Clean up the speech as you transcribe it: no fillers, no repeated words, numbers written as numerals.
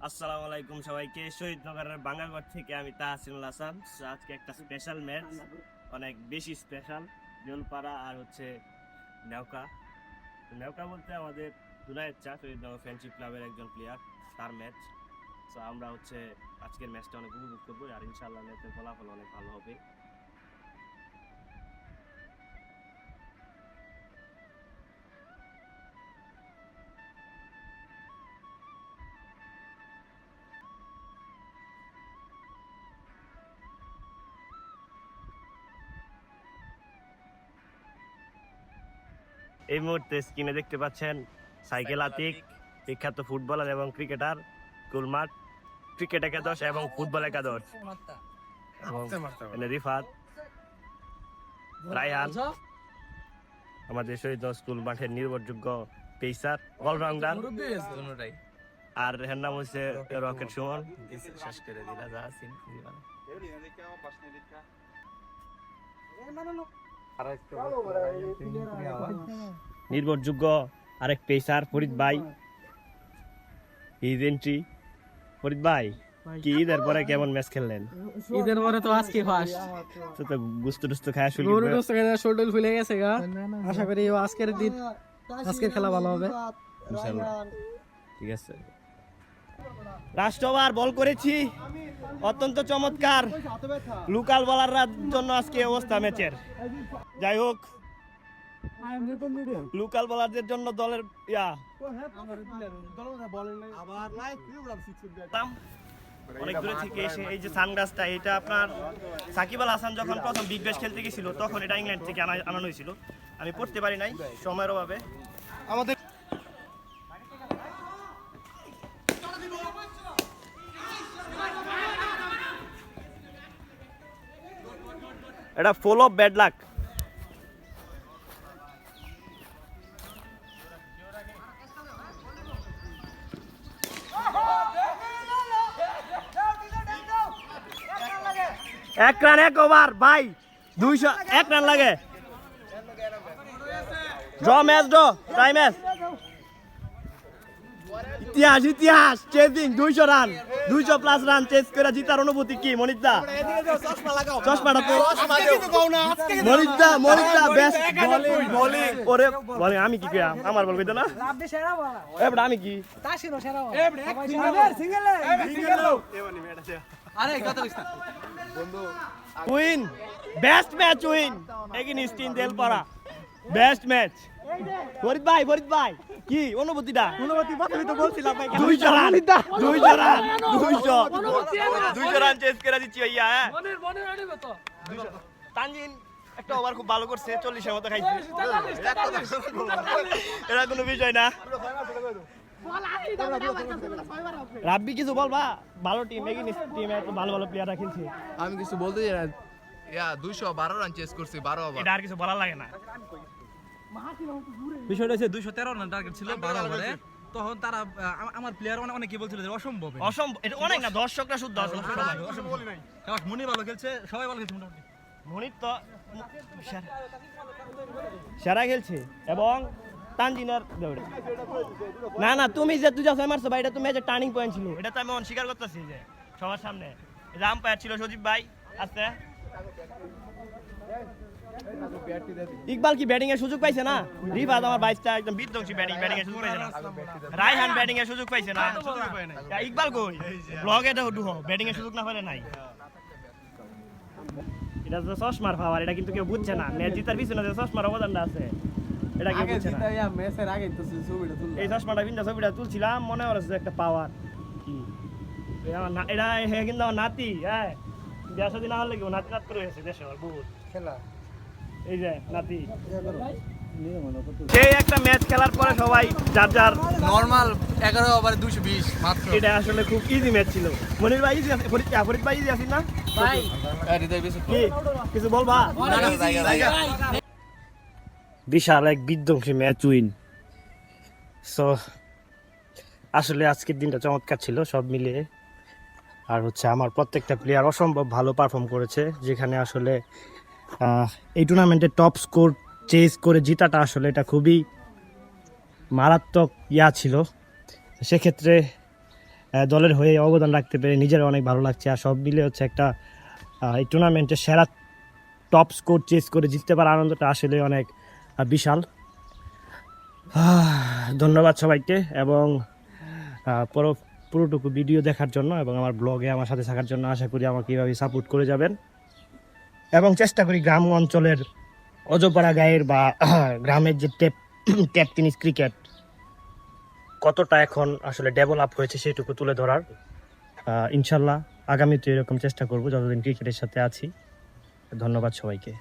আসসালামু আলাইকুম সবাইকে। শহীদনগরের বাঙ্গাঘর থেকে আমি তাহসিনুল হাসান। আজকে একটা স্পেশাল ম্যাচ, অনেক বেশি স্পেশাল। জলপাড়া আর হচ্ছে নেওকা। নেওকা বলতে আমাদের জুনায়েদ চা, শহীদনগর ফ্রেন্ডশিপ ক্লাবের একজন প্লেয়ার, তার ম্যাচ। তো আমরা হচ্ছে আজকের ম্যাচটা অনেক উপভোগ করবো, আর ইনশাআল্লাহ ম্যাচের ফলাফল অনেক ভালো হবে। এই মুহূর্তে স্ক্রিনে দেখতে পাচ্ছেন সাইকেল আতিক, বিখ্যাত ফুটবলার এবং ক্রিকেটার। কুলমাঠ ক্রিকেট একাদশ এবং ফুটবল একাদশ, এবং রিফাত, রায়হান, আমাদের শহীদ স্কুল মাঠের নির্ভরযোগ্য পেসার, অলরাউন্ডার। আর এর নাম হচ্ছে রকেট সুমন। নির্ভরযোগ্য আরেক পেসার ফরিদ ভাই, হিজ এন্ট্রি। ফরিদ ভাই, কি ঈদের পরে কেমন ম্যাচ খেললেন? ঈদের পরে তো আজকে ফার্স্ট তো গুস্ত টুস্ত খায় শুরু গরু টুস্ত খায় শোল্ডার ফুলে গেছে গা। আশা করি আজকের দিন আজকের খেলা ভালো হবে ইনশাআল্লাহ। ঠিক আছে, লাস্ট ওভার বল করেছি, অত্যন্ত চমৎকার। লোকাল বলারদের জন্য আজকে অবস্থা ম্যাচের। যাই হোক, লোকাল বলারদের জন্য দলের অনেক দূরে থেকে এসে এই যে সানগ্লাসটা, এটা আপনার সাকিব আল হাসান যখন প্রথম বিগ ব্যাশ খেলতে গেছিল তখন এটা ইংল্যান্ড থেকে আনানো হয়েছিল। আমি পড়তে পারি নাই সময়ের অভাবে। আমাদের এটা ফুল অফ ব্যাড লাক। এক রান এক ওভার ভাই, 201 রান লাগে। Draw match, draw tie match. ইতিহাস ইতিহাস chasing 200 run, 200 plus run chase করে জিতার অনুভূতি কি মনিতা? চশমাটা তো মনিতা, মনিতা বেস্ট বোলিং। ওরে বলে আমি কি কইয়া, আমার বল কইতো না রাব্বি সেরা বলা। এবড়া আমি কি তাসিরও সেরা বলা। এবড়া সিঙ্গেল আরে কত লিস্ট বন্ধু। Win, best match win against team Delpara, best match. Farid ভাই, ফরিদ ভাই কি অনুভূতিটা? অনুভূতি প্রথমে তো বলছিলাম ভাই 200 রান, 200 রান, 200 রান চেজ করে দিচ্ছি ভাইয়া। হ্যাঁ মনের আনিবে তো 200। তানজিন একটা ওভার খুব ভালো করছে, 40 এর মতো খাইছে। এটা কোনো বিষয় না। রাব্বি কিছু বলবা? ভালো টিম, এগেইনস্ট টিম, এত ভালো ভালো প্লেয়াররা খেলছে। আমি কিছু বলতে চাই না। 212 রান চেস করছি 12 ওভার। এটা আর কিছু বলা লাগে না। বিষয়টা হচ্ছে 213 রান টার্গেট ছিল 12 ওভারে। তখন তারা আমার প্লেয়ার অনেকে বলছিল যে অসম্ভব, অসম্ভব। এটা অনেক না, দর্শকরা শুদ্ধ অসম্ভব। মনি ভালো খেলছে, সবাই ভালো খেলছে মোটামুটি। মনির তো সেরা খেলছে, এবং তানজিনার না না, তুমি যে তুই যা মারছো ভাই, এটা তো ম্যাচের টার্নিং পয়েন্ট ছিল। এটা তো আমি অস্বীকার করতেছি যে সবার সামনে। এটা আম্পায়ার ছিল সজীব ভাই। আচ্ছা, ইকবাল কি ব্যাটিং এর সুযোগ পাইছে না? রিফাত আমার বাইসটা একদম বিধ্বংসী ব্যাটিং এর সুযোগ পাইছে না। রায়হান ব্যাটিং এর সুযোগ পাইছে না। ইকবাল কই ব্লগে তো ডুহো ব্যাটিং এর সুযোগ না পারে নাই। এটা তো চশমার পাওয়ার, এটা কিন্তু কেউ বুঝছে না। ম্যাচ জিতার পিছনে যে চশমার অবদানটা আছে এটা কেউ বুঝছে না। ম্যাচের আগে তো ছবিটা তুললাম, এই চশমাটা বিন্দা ছবিটা তুলছিলাম, মনে হচ্ছে একটা পাওয়ার কি এটা। হে কিন্তু আমার নাতি, হ্যাঁ দেড়শো দিন আমার লাগে নাতি নাত করে হয়েছে দেশে বহুত খেলা। এই যে নাতি, সেই একটা ম্যাচ খেলার পরে সবাই যার যার নরমাল 11 ওভারে 220 মাত্র। এটা আসলে খুব ইজি ম্যাচ ছিল। মনির ভাই ইজি আছে, ফরিদ ভাই ইজি আছিস না ভাই কি কিছু বলবা? বিশাল এক বিধ্বংসী ম্যাচ উইন। সো আসলে আজকের দিনটা চমৎকার ছিল সব মিলিয়ে। আর হচ্ছে আমার প্রত্যেকটা প্লেয়ার অসম্ভব ভালো পারফর্ম করেছে, যেখানে আসলে এই টুর্নামেন্টে টপ স্কোর চেজ করে জিতাটা আসলে এটা খুবই মারাত্মক ছিল। সেক্ষেত্রে দলের হয়ে অবদান রাখতে পেরে নিজের অনেক ভালো লাগছে। আর সব মিলে হচ্ছে একটা এই টুর্নামেন্টের সেরা টপ স্কোর চেস করে জিততে পারার আনন্দটা আসলে অনেক বিশাল। ধন্যবাদ সবাইকে এবং পুরোটুকু ভিডিও দেখার জন্য এবং আমার ব্লগে আমার সাথে থাকার জন্য। আশা করি আমাকে এইভাবে সাপোর্ট করে যাবেন এবং চেষ্টা করি গ্রাম অঞ্চলের অজপাড়া গায়ের বা গ্রামের যে ট্যাপ টেনিস ক্রিকেট কতটা এখন আসলে ডেভেলপ হয়েছে সেটুকু তুলে ধরার। ইনশাল্লাহ আগামীতে এরকম চেষ্টা করব যতদিন ক্রিকেটের সাথে আছি। ধন্যবাদ সবাইকে।